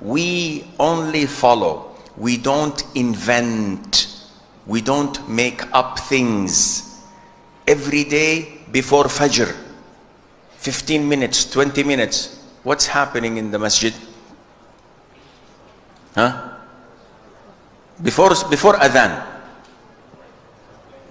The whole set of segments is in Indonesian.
We only follow. We don't invent. We don't make up things. Every day before Fajr, 15 minutes, 20 minutes, what's happening in the masjid? Huh? Before Adhan,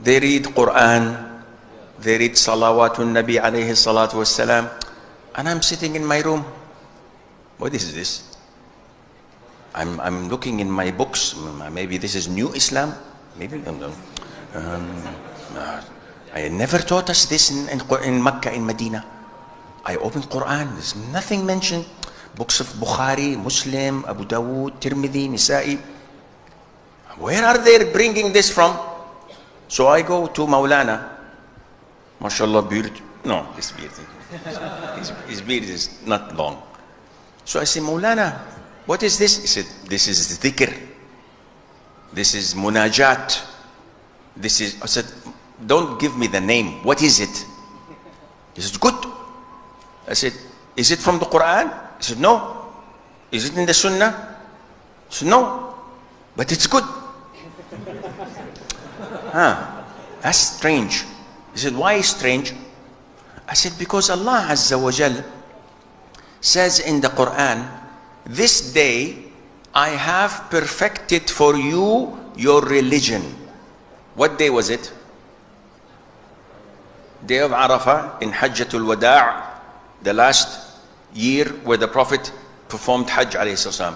they read Quran, they read Salawatun Nabi alayhi salatu wassalam, and I'm sitting in my room. What is this? I'm looking in my books. Maybe this is new Islam. Maybe I never taught us this in Mecca, in Medina. I opened Quran. There's nothing mentioned. Books of Bukhari, Muslim, Abu Dawood, Tirmidhi, Nisa'i. Where are they bringing this from? So I go to Maulana. MashaAllah, beard. No, his beard. His beard is not long. So I say, Maulana, what is this? He said, this is dhikr. This is munajat. This is, I said, don't give me the name. What is it? He said, good. I said, is it from the Quran? He said, no. Is it in the Sunnah? He said, no. But it's good. That's strange. He said, why strange? I said, because Allah Azza wa Jal says in the Quran, this day I have perfected for you your religion. What day was it? Day of Arafah in Hajjatul Wada', the last year where the Prophet performed Hajj alayhi salam.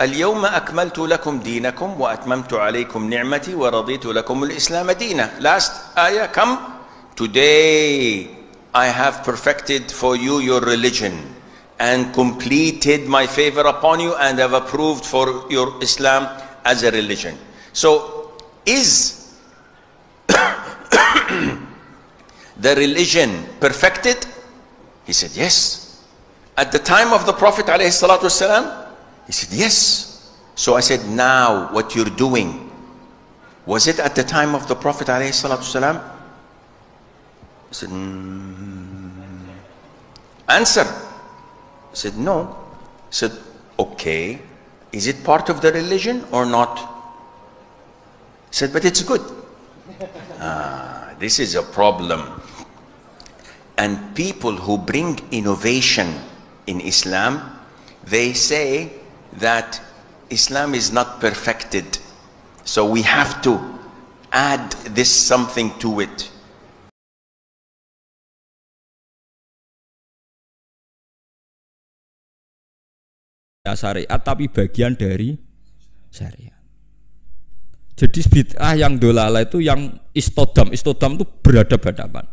اليوم أكملت لكم دينكم وأتممت عليكم نعمتي ورضيت لكم الإسلام دينا. Last ayah come. Today I have perfected for you your religion and completed my favor upon you and have approved for your Islam as a religion. So is the religion perfected? He said yes. At the time of the Prophet alayhi salatu wasalam, he said yes. So I said, now what you're doing, was it at the time of the Prophet alayhi salatu wasalam? He said, answer. He said, no. He said, okay, is it part of the religion or not? He said, but it's good. This is a problem. And people who bring innovation in Islam, they say that Islam is not perfected. So we have to add this something to it. Syariat tapi bagian dari syariat. Jadi bid'ah yang dolala itu yang istodam itu beradab-adaban.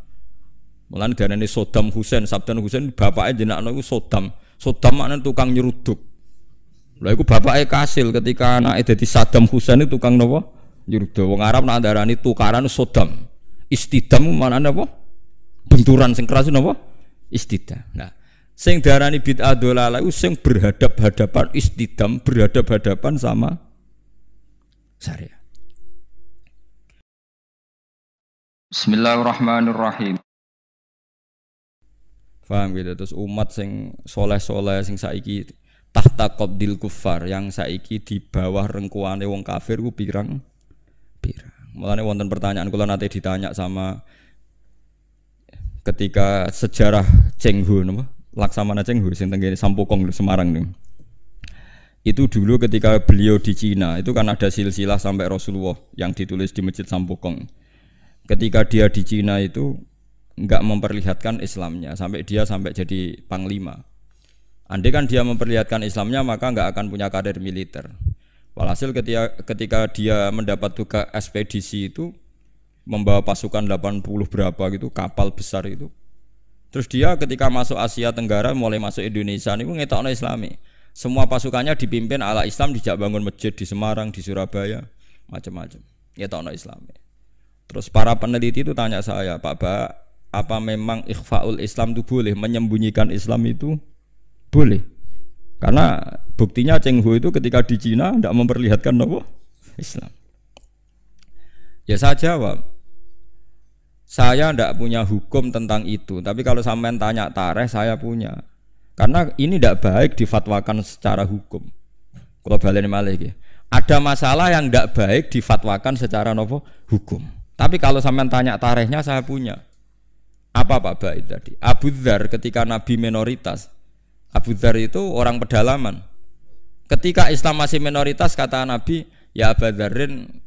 Mulane darane Saddam Hussein, Saddam Hussein bapake jenengane iku Saddam. Saddam maknane tukang nyeruduk. Lha iku bapake kasil ketika anake dadi Saddam Hussein itu tukang napa? Nyeruduk. Wong Arab nak darani tukaran Saddam. Istidam maknane apa? Benturan sing keras napa? Istidam. Nah, sing darani bid'ah dolalah iku sing berhadap-hadapan istidam, berhadap-hadapan sama syariat. Bismillahirrahmanirrahim. Paham gitu, terus umat sing soleh-soleh sing saiki tahta qabdil kufar, yang saiki di bawah rengkuane wong kafir ku pirang. Mulane wonten pertanyaan kula nate ditanya sama ketika sejarah Cheng Ho napa? Laksamana Cheng Ho sing tenggene Sampokong Semarang niku. Itu dulu ketika beliau di Cina, itu kan ada silsilah sampai Rasulullah yang ditulis di Masjid Sampokong. Ketika dia di Cina itu enggak memperlihatkan Islamnya sampai jadi panglima. Andai kan dia memperlihatkan Islamnya maka enggak akan punya karir militer. Walhasil ketika dia mendapat tugas ekspedisi itu membawa pasukan 80 berapa gitu kapal besar itu. Terus dia ketika masuk Asia Tenggara mulai masuk Indonesia niku ngetokno Islami. Semua pasukannya dipimpin ala Islam, dijak bangun masjid di Semarang, di Surabaya, macam-macam. Ngetokno Islami. Terus para peneliti itu tanya saya, Pak Ba, apa memang ikhfaul Islam itu boleh, menyembunyikan Islam itu boleh? Karena buktinya Cheng Ho itu ketika di Cina tidak memperlihatkan apa? Islam. Ya saya jawab, saya tidak punya hukum tentang itu. Tapi kalau sampean tanya tarikh, saya punya. Karena ini tidak baik difatwakan secara hukum. Kalau baleni malih iki. Ada masalah yang tidak baik difatwakan secara nopo hukum. Tapi kalau sampean tanya tarikhnya saya punya. Apa Pak Baid tadi? Abu Dzar ketika Nabi minoritas. Abu Dzar itu orang pedalaman. Ketika Islam masih minoritas kata Nabi, ya Abu Dzarin,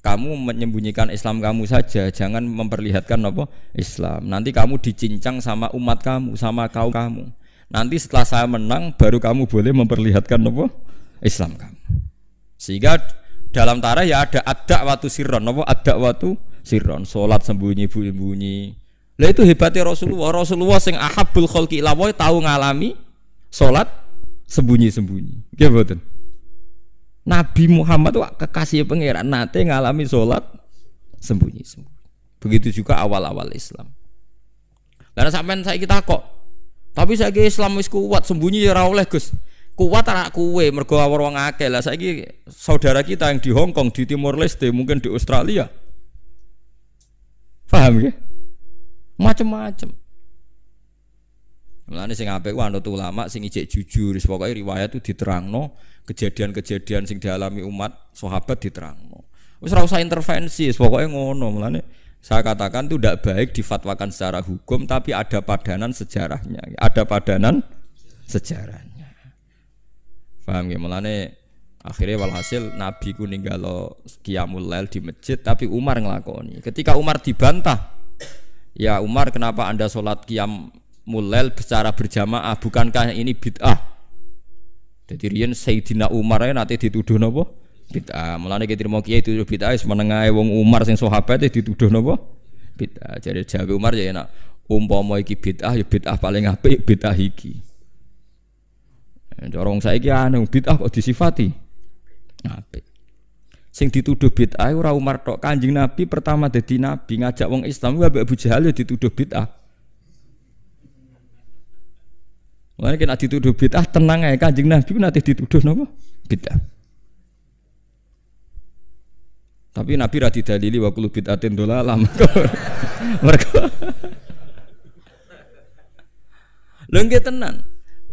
kamu menyembunyikan Islam kamu saja, jangan memperlihatkan apa Islam. Nanti kamu dicincang sama umat kamu, sama kaum kamu. Nanti setelah saya menang, baru kamu boleh memperlihatkan apa Islam kamu. Sehingga dalam tarikh ya ada waktu sirron, apa ada waktu sirron, salat sembunyi-sembunyi. Lah itu hebatnya Rasulullah. Rasulullah sing ahabbul khalqi ila wa tahu ngalami salat sembunyi-sembunyi. Nggih mboten? Nabi Muhammad itu kekasih pangeran nate ngalami salat sembunyi-sembunyi. Begitu juga awal-awal Islam. Karena sampean saiki takok, tapi saiki Islam wis kuat, sembunyi ya ora oleh, Gus. Kuat anak kuwe mergo wong akeh. Lah saiki saudara kita yang di Hong Kong, di Timor Leste, mungkin di Australia. Paham ya? Macam-macam. Mulane sing apik ku anut ulama sing ijek jujur, pokoke riwayat itu diterangno, kejadian-kejadian sing dialami umat sahabat diterangno. Wis ora usah intervensi, pokoke ngono. Mulane saya katakan itu tidak baik difatwakan secara hukum, tapi ada padanan sejarahnya. Ada padanan sejarahnya. Paham ya? Mulane akhirnya walhasil Nabi ku ninggalo qiyamul lail di masjid, tapi Umar ngelakoni. Ketika Umar dibantah, ya Umar kenapa anda sholat qiyamul lail secara berjamaah, bukankah ini bid'ah? Jadi riyen Sayyidina Umar nanti dituduh napa? Bid'ah. Mulane kita mau kiai dituduh bid'ah wis menengahe wong Umar sing sahabat dituduh napa? Bid'ah. Jadi jawab Umar ya enak. Umpama iki bid'ah ya bid'ah paling apik bid'ah iki. Cara wong saiki aneh bid'ah kok disifati apik. Sing dituduh bid'ah ora Umar tok, Kanjeng Nabi pertama dadi nabi ngajak wong Islam wae Abu Jahal ya dituduh bid'ah. Mulane nek dituduh bid'ah tenang ae, Kanjeng Nabi ku nate dituduh napa? Bid'ah. Tapi Nabi ra didalili wa kullu bid'atin dhalalah. Mergo lho nggih tenan.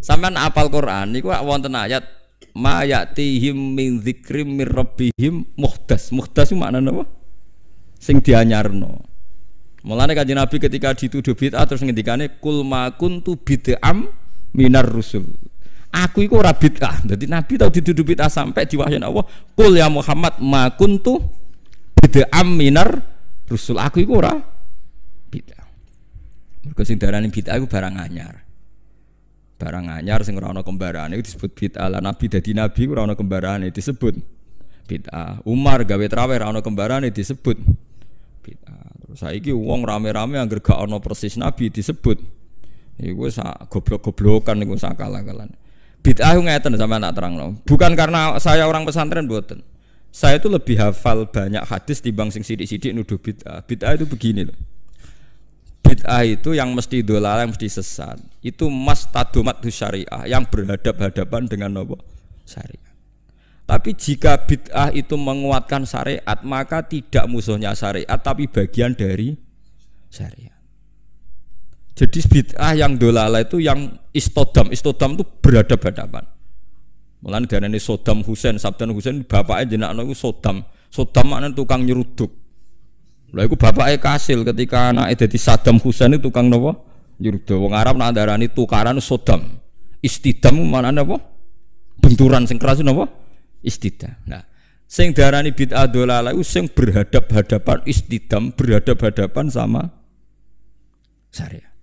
Sampeyan apal Quran niku wonten ayat ma ya'tihim min dzikrim mir rabbihim muhdas. Muhdas itu maknane apa? Sing dianyarno. Mulane Kanjeng Nabi ketika dituduh bid'ah terus ngendikane kul ma kuntu bid'am minar rusul. Aku iku ora bid'ah. Dadi Nabi tau dituduh bid'ah sampai diwahyani Allah, kul ya Muhammad ma kuntu bid'am minar rusul. Aku iku ora bid'ah. Mergo sing darani bid'ah iku barang anyar. Barang anyar sing ora ana kembarane disebut bid'ah. Lah Nabi dadi nabi ora ana kembarane disebut bid'ah. Umar gawe traweh ora ana kembarane disebut bid'ah. Terus saiki wong rame-rame angger gak ana persis nabi disebut iku sak goblok-goblokan niku sakala-kalan. Bid'ah ngeten sampeyan tak terangno. Bukan karena saya orang pesantren mboten. Saya itu lebih hafal banyak hadis timbang sing sidik-sidik nuduh bid'ah. Bid'ah itu begini loh. Bid'ah itu yang mesti dolal, yang mesti sesat. Itu mastadumatu syariah, yang berhadap-hadapan dengan apa? Syariah. Tapi jika bid'ah itu menguatkan syariat, maka tidak musuhnya syariat, tapi bagian dari syariat. Jadi bid'ah yang dolal itu yang istodam itu berhadap-hadapan. Mulane darane Saddam Hussein, Saddam Hussein bapake jenakno iku Saddam. Saddam maknane tukang nyeruduk. Lha iku bapake kasil ketika anake dadi Saddam Hussein itu tukang napa? Nyeruduk. Wong Arab nak darani tukaran Saddam. Istidam maknane apa? Benturan sing keras napa? Istidam. Nah, sing darani bid'ah dolalah iku sing berhadap-hadapan istidam, berhadap-hadapan sama syariat.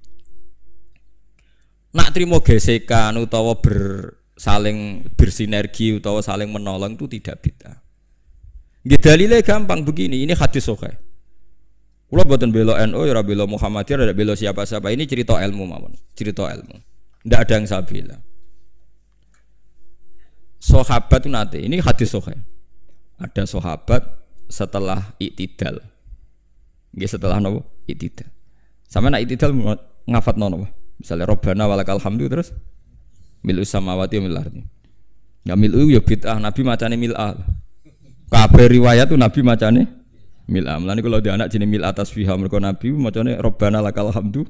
Nak trimo gesekan utawa saling bersinergi utawa saling menolong itu tidak bid'ah. Nggih dalile gampang begini, ini hadis sahih. Kula boten bela NU ya ora bela Muhammadiyah, ora bela siapa-siapa, ini cerita ilmu mawon, cerita ilmu. Ndak ada yang saya bela. Sahabat nate, ini hadis sahih. Ada sahabat setelah iktidal. Nggih setelah napa? Iktidal. Sampe nak iktidal ngafatno napa? Misalnya Rabbana walakal hamdu terus milu samawati wal ardi. Ya milu ya bid'ah, Nabi macane mil'ah. Kabeh riwayat tuh Nabi macane mil'ah. Mulane kalau dia anak jenenge mil'ah tasbihah mergo Nabi macane Rabbana lakal hamdu.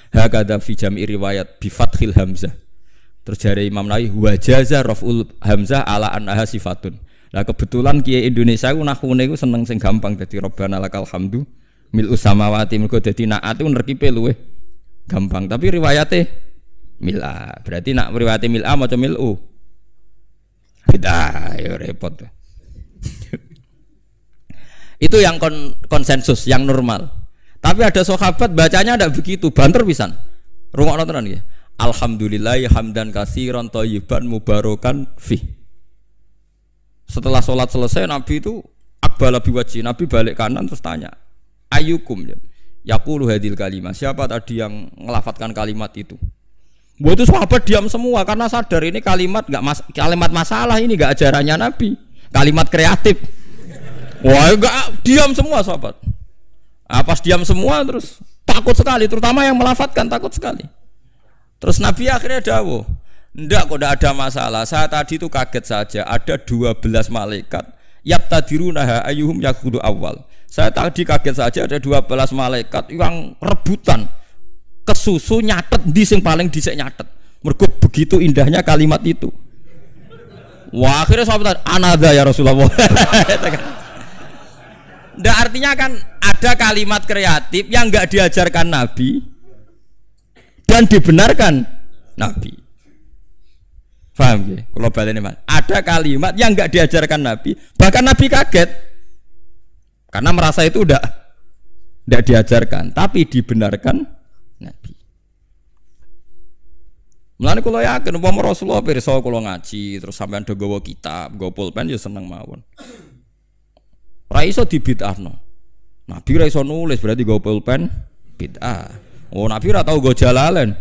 Hakadha fi jam'i riwayat bi fathil hamzah. Terus jare Imam Nawawi wajaza raf'ul hamzah ala annaha sifatun. Lah kebetulan kiai Indonesia ku nahune ku seneng sing gampang dadi Rabbana lakal hamdu mil'us samawati mergo dadi naat ku nerkipe luweh gampang. Tapi riwayate mil'a. Berarti nak riwayate mil'a maca mil'u. Beda ya repot. Itu yang konsensus, yang normal. Tapi ada sahabat bacanya ndak begitu, banter pisan. Rungokno tenan nggih. Alhamdulillah hamdan katsiran thayyiban mubarakan fi. Setelah sholat selesai Nabi itu aqbala biwajhi, Nabi balik kanan terus tanya, "Ayyukum yaqulu hadil kalimah?" Siapa tadi yang ngelafatkan kalimat itu? Buat itu sahabat diam semua karena sadar ini kalimat kalimat masalah, ini enggak ajarannya Nabi. Kalimat kreatif. Wah, enggak, diam semua sahabat. Pas diam semua terus takut sekali, terutama yang melafatkan takut sekali. Terus Nabi akhirnya dawuh, "Enggak kok, enggak ada masalah. Saya tadi itu kaget saja, ada 12 malaikat yabtadirunaha ayyuhum yaqudu awal. Saya tadi kaget saja ada 12 malaikat yang rebutan kesusu nyatet di sing paling dhisik nyatet. Mergo begitu indahnya kalimat itu." Wah, akhirnya sahabat anada ya Rasulullah. Nggak, artinya kan ada kalimat kreatif yang nggak diajarkan Nabi dan dibenarkan Nabi. Paham ya? Kalau balik ini mas, ada kalimat yang nggak diajarkan Nabi, bahkan Nabi kaget karena merasa itu udah nggak diajarkan, tapi dibenarkan Nabi. Mulane kula yakin umpama Rasulullah pirsa kula ngaji terus sampean do gawa kitab, gawa pulpen ya seneng mawon. Ora iso dibid'ahno. Nabi ora iso nulis berarti gawa pulpen bid'ah. Oh, Nabi ora tau gawa Jalalain.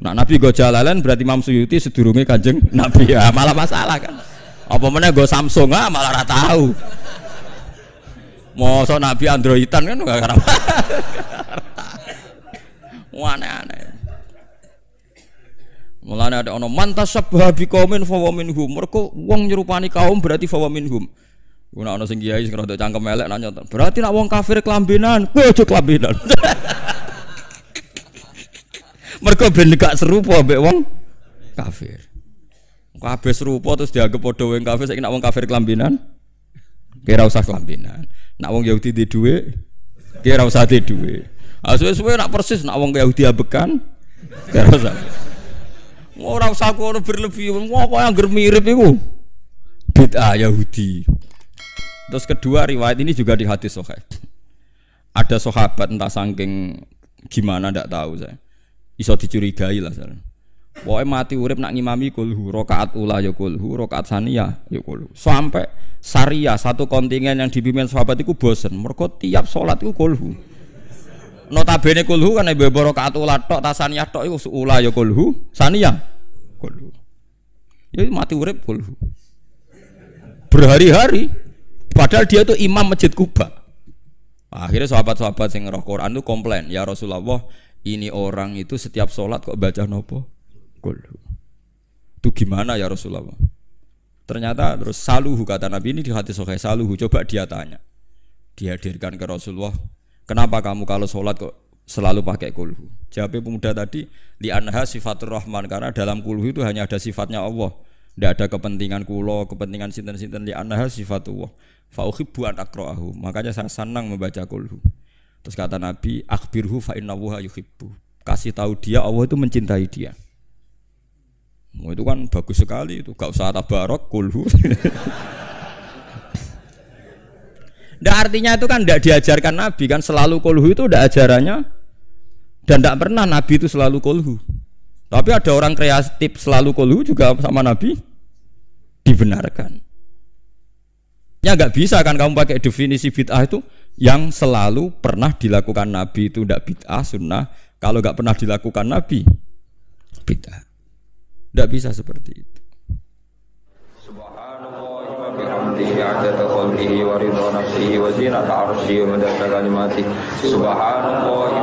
Nak Nabi gawa Jalalain berarti Imam Suyuti sedurunge Kanjeng Nabi. Ya malah masalah kan. Apa meneh gawa Samsung malah ora tau. Mosok Nabi Androidan kan enggak karep. Aneh-aneh. Mulane ada ono mantasabbaha biqaumin fa wa minhum. Mergo wong nyerupani kaum berarti fa wa minhum. Kuna ana sing kiai sing rada cangkem elek nanya, berarti nak wong kafir kelambenan, kowe aja kelambenan. Mergo ben gak serupa mbek wong kafir. Kabeh serupa terus dianggap padha wong kafir, saiki nak wong kafir kelambenan, kira usah kelambenan. Nak wong Yahudi di dhuwit, kira usah di dhuwit. Suwe-suwe nak persis nak wong Yahudi abekan, kira usah. Ora usah kono berlebih, kok yang mirip iku. Bid'ah Yahudi. Terus kedua riwayat ini juga di hadis sahih. Ada sahabat entah saking gimana ndak tahu saya. Iso dicurigai lah saya. Pokoke mati urip nak ngimami kulhu, rakaat ula ya kulhu, rakaat saniyah ya kulhu. Sampai Syariah satu kontingen yang dipimpin sahabat itu bosen. Mergo tiap salat iku kulhu. Notabene kulhu kan ibu rakaat ula tok, tasaniyah tok iku ula ya kulhu, saniyah kulhu. Ya mati urip kulhu. Berhari-hari padahal dia itu imam masjid Kuba. Akhirnya sahabat-sahabat yang ngerah Quran itu komplain, ya Rasulullah, ini orang itu setiap sholat kok baca nopo kulhu. Itu gimana ya Rasulullah? Ternyata terus saluhu, kata Nabi ini di hadis sahih, saluhu, coba dia tanya, dihadirkan ke Rasulullah, kenapa kamu kalau sholat kok selalu pakai kulhu? Jawabnya pemuda tadi, li anha sifatur rahman, karena dalam kulhu itu hanya ada sifatnya Allah. Tidak ada kepentingan kulo, kepentingan sinten-sinten, li anha sifatullah. Fa uhibbu an aqra'ahu. Makanya saya senang membaca kulhu. Terus kata Nabi, akhbirhu fa innahu yuhibbu. Kasih tahu dia Allah itu mencintai dia. Oh, itu kan bagus sekali itu. Gak usah tabarok kulhu. Ndak, artinya itu kan tidak diajarkan Nabi kan, selalu kulhu itu udah ajarannya. Dan tidak pernah Nabi itu selalu kulhu. Tapi ada orang kreatif selalu kulhu juga sama Nabi dibenarkan. Ya nggak bisa kan kamu pakai definisi bid'ah itu yang selalu pernah dilakukan Nabi itu tidak bid'ah sunnah. Kalau nggak pernah dilakukan Nabi bid'ah. Nggak bisa seperti itu. Subhanallah wa bihamdihi 'adada khalqihi wa ridha nafsihi wa zinata 'arsyihi wa midada kalimatihi. Subhanallah